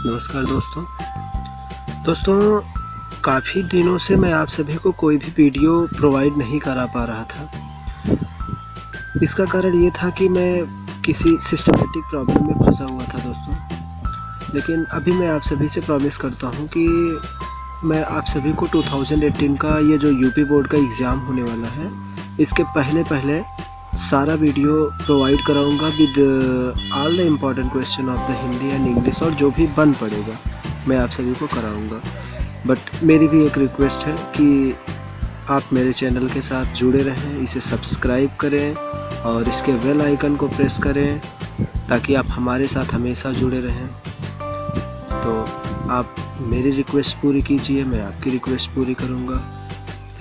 नमस्कार दोस्तों, काफ़ी दिनों से मैं आप सभी को कोई भी वीडियो प्रोवाइड नहीं करा पा रहा था। इसका कारण ये था कि मैं किसी सिस्टमेटिक प्रॉब्लम में फंसा हुआ था दोस्तों। लेकिन अभी मैं आप सभी से प्रॉमिस करता हूँ कि मैं आप सभी को 2018 का ये जो यूपी बोर्ड का एग्ज़ाम होने वाला है, इसके पहले सारा वीडियो प्रोवाइड कराऊंगा with all the important question of the Hindi and English, और जो भी बन पड़ेगा मैं आप सभी को कराऊंगा। बट मेरी भी एक रिक्वेस्ट है कि आप मेरे चैनल के साथ जुड़े रहें, इसे सब्सक्राइब करें और इसके बेल आइकन को प्रेस करें ताकि आप हमारे साथ हमेशा जुड़े रहें। तो आप मेरी रिक्वेस्ट पूरी कीजिए, मैं आपकी रिक्वेस्ट पूरी करूंगा।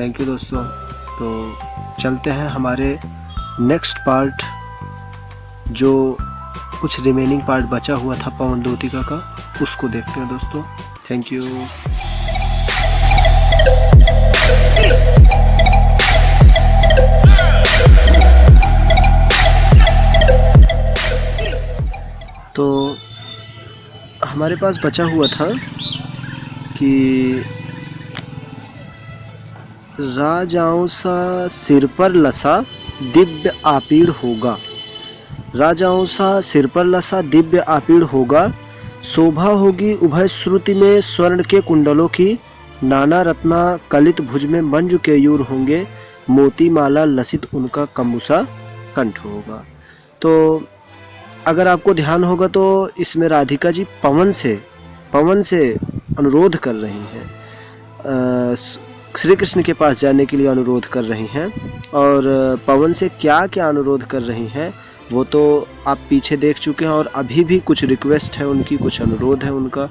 थैंक यू दोस्तों। तो चलते हैं हमारे नेक्स्ट पार्ट, जो कुछ रिमेनिंग पार्ट बचा हुआ था पवन द्योतिका का, उसको देखते हैं दोस्तों। Thank you. तो हमारे पास बचा हुआ था कि राजाओं सा सिर पर लसा दिव्य आपीड़ होगा, राजाओं सा सिर पर लसा दिव्य आपीड़ होगा, शोभा होगी उभय श्रुति में स्वर्ण के कुंडलों की, नाना रत्ना कलित भुज में मंजु केयूर होंगे, मोती माला लसित उनका कमुसा कंठ होगा। तो अगर आपको ध्यान होगा तो इसमें राधिका जी पवन से अनुरोध कर रही हैं, श्री कृष्ण के पास जाने के लिए अनुरोध कर रही हैं। और पवन से क्या क्या अनुरोध कर रही हैं वो तो आप पीछे देख चुके हैं, और अभी भी कुछ रिक्वेस्ट है उनकी, कुछ अनुरोध है उनका,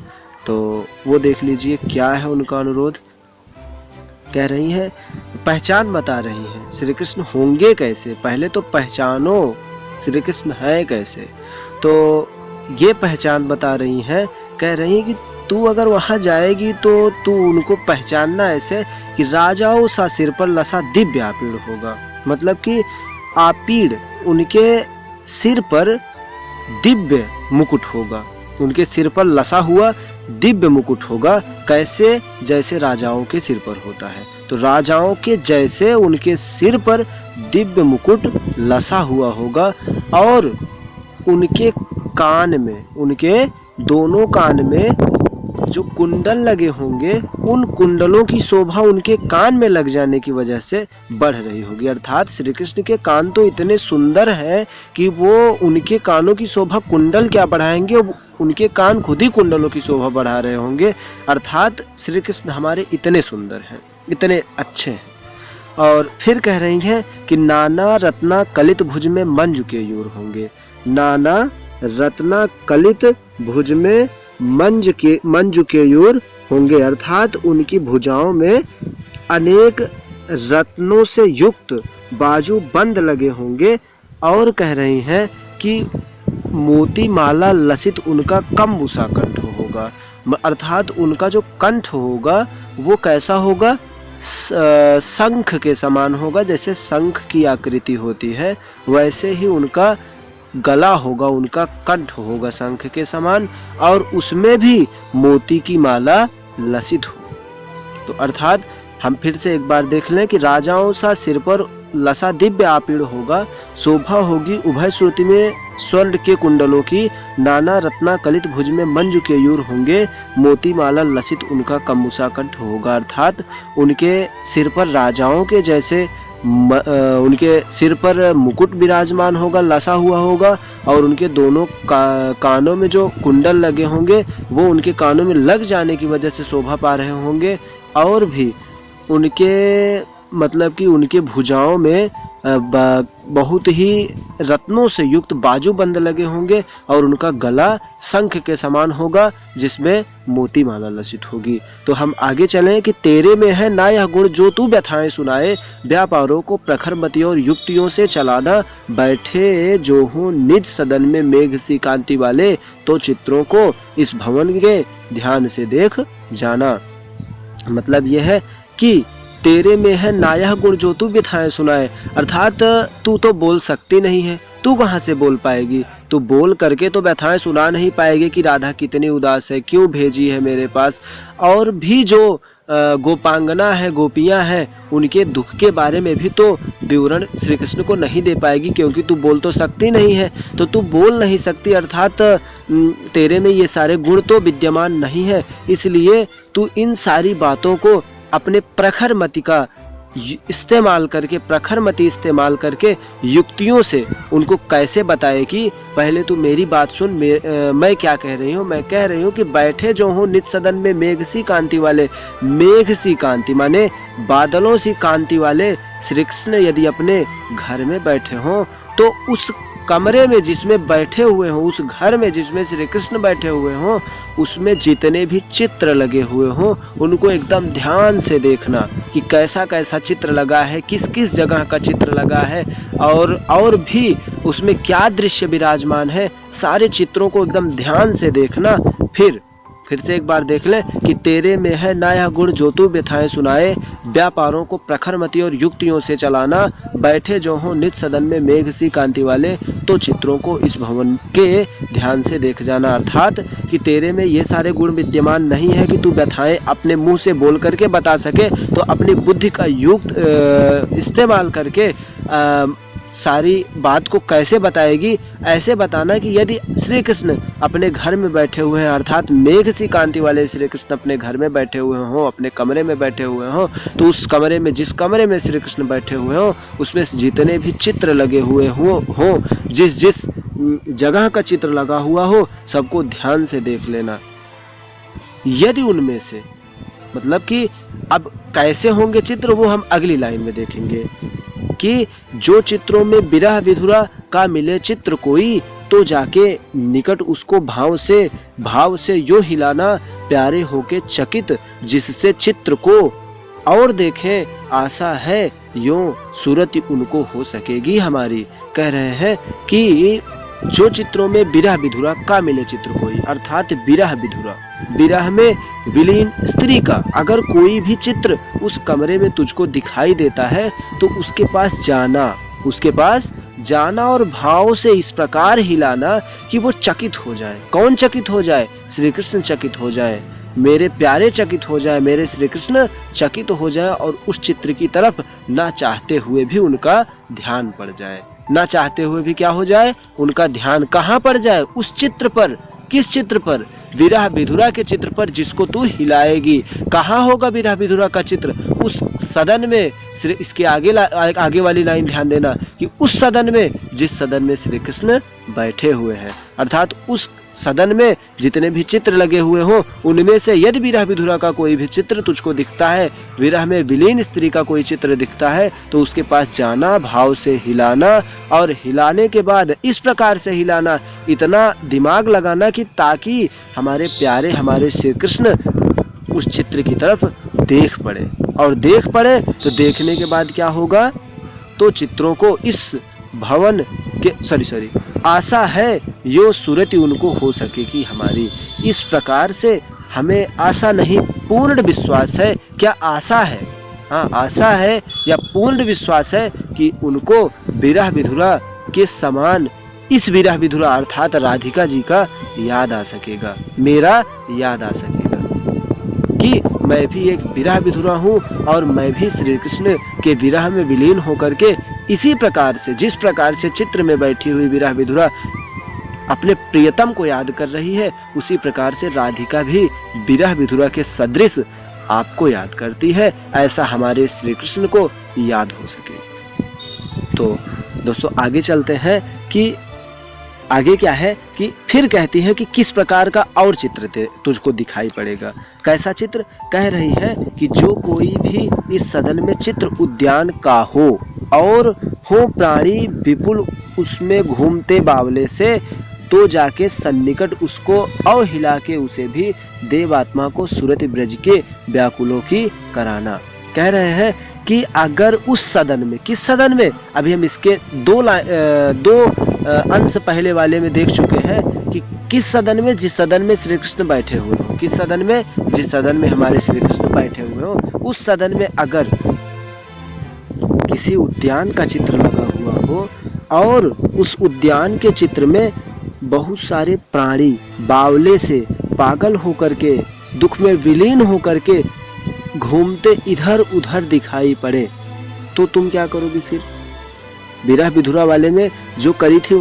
तो वो देख लीजिए क्या है उनका अनुरोध। कह रही हैं, पहचान बता रही हैं श्री कृष्ण होंगे कैसे, पहले तो पहचानो श्री कृष्ण है कैसे। तो ये पहचान बता रही हैं, कह रही हैं कि तू अगर वहां जाएगी तो तू उनको पहचानना ऐसे कि राजाओं सा सिर पर लसा दिव्य आपीड़ होगा, मतलब कि आपीड़ उनके सिर पर दिव्य मुकुट होगा, उनके सिर पर लसा हुआ दिव्य मुकुट होगा। कैसे? जैसे राजाओं के सिर पर होता है। तो राजाओं के जैसे उनके सिर पर दिव्य मुकुट लसा हुआ होगा, और उनके कान में, उनके दोनों कान में जो कुंडल लगे होंगे, उन कुंडलों की शोभा उनके कान में लग जाने की वजह से बढ़ रही होगी। अर्थात श्री कृष्ण के कान तो इतने सुंदर हैं कि वो उनके कानों की शोभा कुंडल क्या बढ़ाएंगे, उनके कान खुद ही कुंडलों की शोभा बढ़ा रहे होंगे। अर्थात श्री कृष्ण हमारे इतने सुंदर हैं, इतने अच्छे हैं। और फिर कह रही हैं कि नाना रत्ना कलित भुज में मंजु केयूर होंगे, नाना रत्ना कलित भुज में मंजु केयूर होंगे। अर्थात उनकी भुजाओं में अनेक रत्नों से युक्त बाजू बंद लगे होंगे। और कह रही हैं कि मोती माला लसित उनका कम्बुसा कंठ होगा, अर्थात उनका जो कंठ होगा वो कैसा होगा, शंख के समान होगा। जैसे शंख की आकृति होती है वैसे ही उनका गला होगा, उनका कंठ होगा शंख के समान, और उसमें भी मोती की माला लसित हो। तो अर्थात हम फिर से एक बार देख लें कि राजाओं सा सिर पर लसा दिव्य आपीड़ होगा, शोभा होगी उभय श्रुति में स्वर्ण के कुंडलों की, नाना रत्ना कलित भुज में मंजु केयूर होंगे, मोती माला लसित उनका कम्बुसा कंठ होगा। अर्थात उनके सिर पर राजाओं के जैसे उनके सिर पर मुकुट विराजमान होगा, लसा हुआ होगा, और उनके दोनों कानों में जो कुंडल लगे होंगे वो उनके कानों में लग जाने की वजह से शोभा पा रहे होंगे। और भी उनके मतलब कि उनके भुजाओं में बहुत ही रत्नों से युक्त बाजू बंद लगे होंगे, और उनका गला शंख के समान होगा जिसमें मोती माला लसित होगी। तो हम आगे चलें कि तेरे में है ना यह गुण जो तू व्यथाएं सुनाए, व्यापारों को प्रखर मतियों और युक्तियों से चलाना, बैठे जो हूँ निज सदन में मेघ सी कांति वाले, तो चित्रों को इस भवन के ध्यान से देख जाना। मतलब यह है कि तेरे में है नायह गुण जो तू व्यथाएं सुनाए, अर्थात तू तो बोल सकती नहीं है, तू कहाँ से बोल पाएगी, तू बोल करके तो व्यथाएं सुना नहीं पाएगी कि राधा कितनी उदास है, क्यों भेजी है मेरे पास। और भी जो गोपांगना है, गोपियां हैं, उनके दुख के बारे में भी तो विवरण श्री कृष्ण को नहीं दे पाएगी, क्योंकि तू बोल तो सकती नहीं है। तो तू बोल नहीं सकती, अर्थात तेरे में ये सारे गुण तो विद्यमान नहीं है। इसलिए तू इन सारी बातों को अपने प्रखर मति का इस्तेमाल करके, प्रखर मति इस्तेमाल करके युक्तियों से उनको कैसे बताए कि पहले तू मेरी बात सुन। मैं क्या कह रही हूँ, मैं कह रही हूँ कि बैठे जो हूँ नित सदन में मेघ सी कांति वाले, मेघ सी कांति माने बादलों सी कांति वाले श्री कृष्ण यदि अपने घर में बैठे हों, तो उस कमरे में जिसमें बैठे हुए हों, उस घर में जिसमें श्री कृष्ण बैठे हुए हों, उसमें जितने भी चित्र लगे हुए हों, उनको एकदम ध्यान से देखना कि कैसा कैसा चित्र लगा है, किस किस जगह का चित्र लगा है, और भी उसमें क्या दृश्य विराजमान है। सारे चित्रों को एकदम ध्यान से देखना। फिर से एक बार देख ले कि तेरे में है नया गुण जो तू व्यथाएं सुनाए, व्यापारों को प्रखर मति और युक्तियों से चलाना, बैठे जो हो नित सदन में मेघ सी कांति वाले, तो चित्रों को इस भवन के ध्यान से देख जाना। अर्थात कि तेरे में ये सारे गुण विद्यमान नहीं है कि तू व्यथाएं अपने मुंह से बोल करके बता सके, तो अपनी बुद्धि का युक्त इस्तेमाल करके सारी बात को कैसे बताएगी। ऐसे बताना कि यदि श्री कृष्ण अपने घर में बैठे हुए हैं, अर्थात मेघ सी कांति वाले श्री कृष्ण अपने घर में बैठे हुए हों, अपने कमरे में बैठे हुए हों, तो उस कमरे में, जिस कमरे में श्री कृष्ण बैठे हुए हों, उसमें जितने भी चित्र लगे हुए हों, जिस जिस जगह का चित्र लगा हुआ हो, सबको ध्यान से देख लेना। यदि उनमें से, मतलब कि अब कैसे होंगे चित्र वो हम अगली लाइन में देखेंगे कि जो चित्रों में विरह विधुरा का मिले चित्र कोई, तो जाके निकट उसको भाव से यो हिलाना, प्यारे होके चकित जिससे चित्र को और देखें, आशा है यो सूरत उनको हो सकेगी हमारी। कह रहे हैं कि जो चित्रों में विरह विधुरा का मिले चित्र कोई, अर्थात विरह विधुरा, विरह में विलीन स्त्री का अगर कोई भी चित्र उस कमरे में तुझको दिखाई देता है, तो उसके पास जाना और भाव से इस प्रकार हिलाना कि वो चकित हो जाए। कौन चकित हो जाए? श्री कृष्ण चकित हो जाए, मेरे प्यारे चकित हो जाए, मेरे श्री कृष्ण चकित हो जाए, और उस चित्र की तरफ ना चाहते हुए भी उनका ध्यान पड़ जाए। ना चाहते हुए भी क्या हो जाए? उनका ध्यान कहाँ पड़ जाए? उस चित्र पर। किस चित्र पर? विरह विधुरा के चित्र पर, जिसको तू हिलाएगी। कहाँ होगा विरह विधुरा का चित्र? उस सदन में। इसके आगे वाली लाइन ध्यान देना कि उस सदन में, जिस सदन में श्री कृष्ण बैठे हुए हैं, अर्थात उस सदन में जितने भी चित्र लगे हुए हो, उनमें से यदि विरह विधुरा का कोई भी चित्र तुझको दिखता है, विरह में विलीन स्त्री का कोई चित्र दिखता है, तो उसके पास जाना, भाव से हिलाना, और हिलाने के बाद इस प्रकार से हिलाना, इतना दिमाग लगाना कि ताकि हमारे प्यारे, हमारे श्री कृष्ण उस चित्र की तरफ देख पड़े, और देख पड़े तो देखने के बाद क्या होगा? तो चित्रों को इस भवन के आशा है यो सूरति उनको हो सकेगी हमारी। इस प्रकार से हमें आशा नहीं, पूर्ण विश्वास है। क्या आशा है? हाँ, आशा है या पूर्ण विश्वास है कि उनको विरह विधुरा के समान इस विरह विधुरा अर्थात राधिका जी का याद आ सकेगा, मेरा याद आ सकेगा कि मैं भी एक विरह विधुरा हूँ, और मैं भी श्री कृष्ण के विरह में विलीन होकर के इसी प्रकार से, जिस प्रकार से चित्र में बैठी हुई विरह विधुरा अपने प्रियतम को याद कर रही है, उसी प्रकार से राधिका भी विरह विधुरा के सदृश आपको याद करती है। ऐसा हमारे श्री कृष्ण को याद हो सके। तो दोस्तों आगे चलते हैं कि आगे क्या है कि फिर कहती है कि किस प्रकार का और चित्र तुझको दिखाई पड़ेगा। कैसा चित्र? कह रही है कि जो कोई भी इस सदन में चित्र उद्यान का हो, और हो प्राणी विपुल उसमें घूमते बावले से, तो जाके सन्निकट उसको और हिला के उसे भी देवात्मा को सूरति ब्रज के व्याकुलों की कराना। कह रहे हैं कि अगर उस सदन में, किस सदन में? अभी हम इसके दो अंश पहले वाले में देख चुके हैं कि किस सदन में? जिस सदन में श्री कृष्ण बैठे हुए हो। किस सदन में? जिस सदन में हमारे श्री कृष्ण बैठे हुए हो, उस सदन में अगर किसी उद्यान का चित्र लगा हुआ हो, और उस उद्यान के चित्र में बहुत सारे प्राणी बावले से पागल होकर के, दुख में विलीन होकर के घूमते इधर उधर दिखाई पड़े, तो तुम क्या करोगी फिर? विरह विधुरा वाले में जो करी थी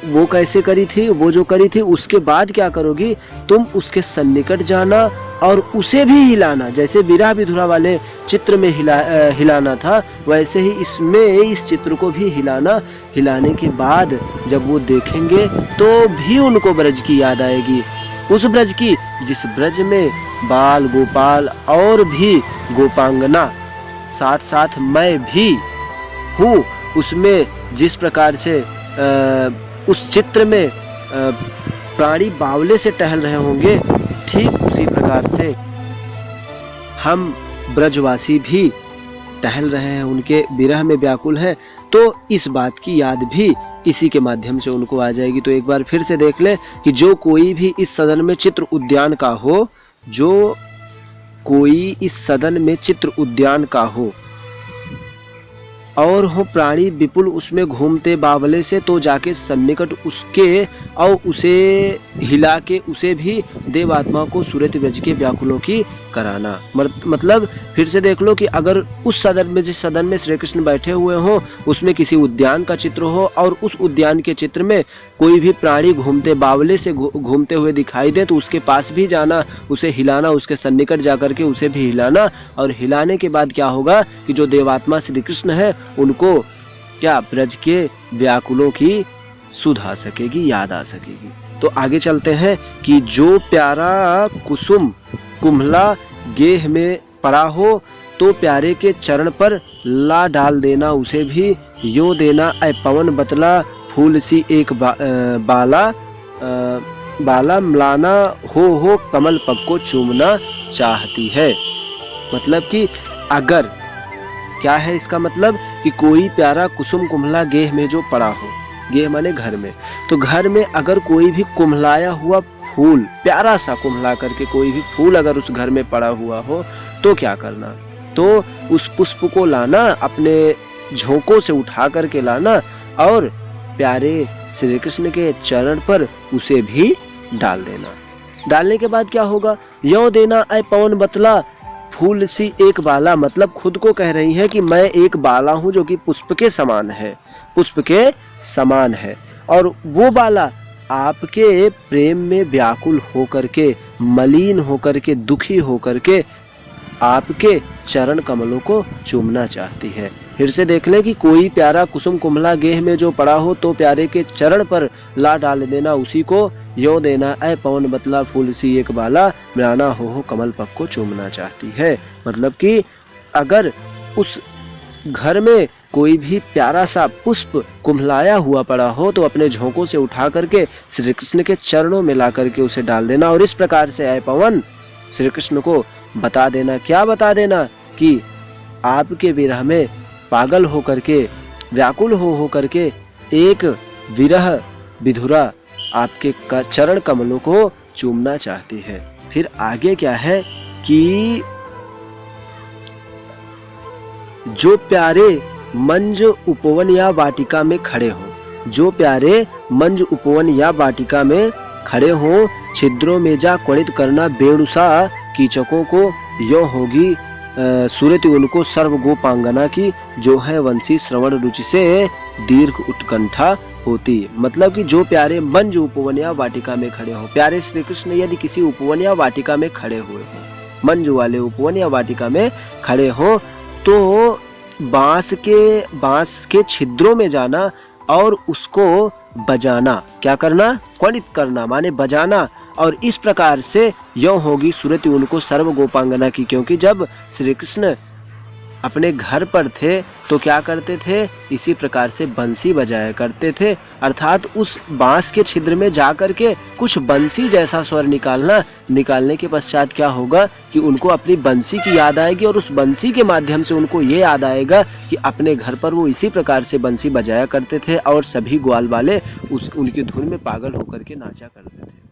वो कैसे करी थी? वो जो करी थी उसके बाद क्या करोगी? तुम उसके सन्निकट जाना और उसे भी हिलाना। जैसे विरह विधुरा वाले चित्र में हिलाना था, वैसे ही इसमें इस चित्र को भी हिलाना। हिलाने के बाद जब वो देखेंगे तो भी उनको ब्रज की याद आएगी, उस ब्रज की जिस ब्रज में बाल गोपाल और भी गोपांगना, साथ साथ मैं भी हूँ। उसमें जिस प्रकार से उस चित्र में प्राणी बावले से टहल रहे होंगे, ठीक उसी प्रकार से हम ब्रजवासी भी टहल रहे हैं, उनके विरह में व्याकुल हैं। तो इस बात की याद भी इसी के माध्यम से उनको आ जाएगी। तो एक बार फिर से देख ले कि जो कोई भी इस सदन में चित्र उद्यान का हो, जो कोई इस सदन में चित्र उद्यान का हो और हो प्राणी विपुल उसमें घूमते बावले से, तो जाके सन्निकट उसके और उसे हिला के उसे भी देवात्मा को सुरत ब्रज के व्याकुलों की कराना। मतलब फिर से देख लो कि अगर उस सदन में, जिस सदन में श्री कृष्ण बैठे हुए हो, उसमें किसी उद्यान का चित्र हो और उस उद्यान के चित्र में कोई भी प्राणी घूमते बावले से घूमते हुए दिखाई दे, तो उसके पास भी जाना, उसे हिलाना, उसके सन्निकट जाकर के उसे भी हिलाना। और हिलाने के बाद क्या होगा कि जो देवात्मा श्री कृष्ण है उनको क्या ब्रज के व्याकुलों की सुध आ सकेगी, याद आ सकेगी। तो आगे चलते हैं कि जो प्यारा कुसुम कुम्हला गेह में पड़ा हो, तो प्यारे के चरण पर ला डाल देना उसे भी, यो देना ऐ पवन बतला फूल सी एक बाला मलाना हो कमल पग को चूमना चाहती है। मतलब कि अगर क्या है इसका मतलब कि कोई प्यारा कुसुम कुम्हला गेह में जो पड़ा हो, गेह माने घर में, तो घर में अगर कोई भी कुम्हलाया हुआ फूल, प्यारा सा कुम्हला करके कोई भी फूल अगर उस घर में पड़ा हुआ हो, तो क्या करना? तो उस पुष्प को लाना, अपने झोंकों से उठा करके लाना और प्यारे श्री कृष्ण के चरण पर उसे भी डाल देना। डालने के बाद क्या होगा? यो देना ऐ पवन बतला फूल सी एक बाला, मतलब खुद को कह रही है कि मैं एक बाला हूं जो कि पुष्प के समान है, पुष्प के समान है। और वो बाला आपके प्रेम में व्याकुल होकर के, मलिन होकर के, दुखी होकर के आपके चरण कमलों को चूमना चाहती है। फिर से देख ले कि कोई प्यारा कुसुम कुम्हला गेह में जो पड़ा हो, तो प्यारे के चरण पर ला डाल देना उसी को, यो देना ऐ पवन बतला फूल सी एक बाला मृणाना हो कमल पग को चूमना चाहती है। मतलब कि अगर उस घर में कोई भी प्यारा सा पुष्प कुम्हलाया हुआ पड़ा हो, तो अपने झोंकों से उठा करके श्री कृष्ण के चरणों में ला करके उसे डाल देना। और इस प्रकार से ऐ पवन श्री कृष्ण को बता देना, क्या बता देना? कि आपके विरह में पागल होकर के, व्याकुल हो करके एक विरह विधुरा आपके चरण कमलों को चूमना चाहती है। फिर आगे क्या है कि जो प्यारे मंज उपवन या वाटिका में खड़े हो, जो प्यारे मंज उपवन या वाटिका में खड़े हो, छिद्रों में जा क्वणित करना बेणुसा कीचकों को, यो होगी सूरत उनको सर्व गोपांगना की, जो है वंशी श्रवण रुचि से दीर्घ उत्कंठा होती। मतलब कि जो प्यारे मंज उपवन या वाटिका में खड़े हो, प्यारे श्री कृष्ण यदि किसी उपवन या वाटिका में खड़े हुए हो, मंज वाले उपवन या वाटिका में खड़े हो, तो बांस के छिद्रों में जाना और उसको बजाना। क्या करना? क्वणित करना माने बजाना। और इस प्रकार से यो होगी सूरत उनको सर्व गोपांगना की, क्योंकि जब श्री कृष्ण अपने घर पर थे तो क्या करते थे? इसी प्रकार से बंसी बजाया करते थे, अर्थात उस बांस के छिद्र में जाकर के कुछ बंसी जैसा स्वर निकालना। निकालने के पश्चात क्या होगा कि उनको अपनी बंसी की याद आएगी, और उस बंसी के माध्यम से उनको ये याद आएगा कि अपने घर पर वो इसी प्रकार से बंसी बजाया करते थे और सभी ग्वाल वाले उनकी धुन में पागल होकर के नाचा करते थे।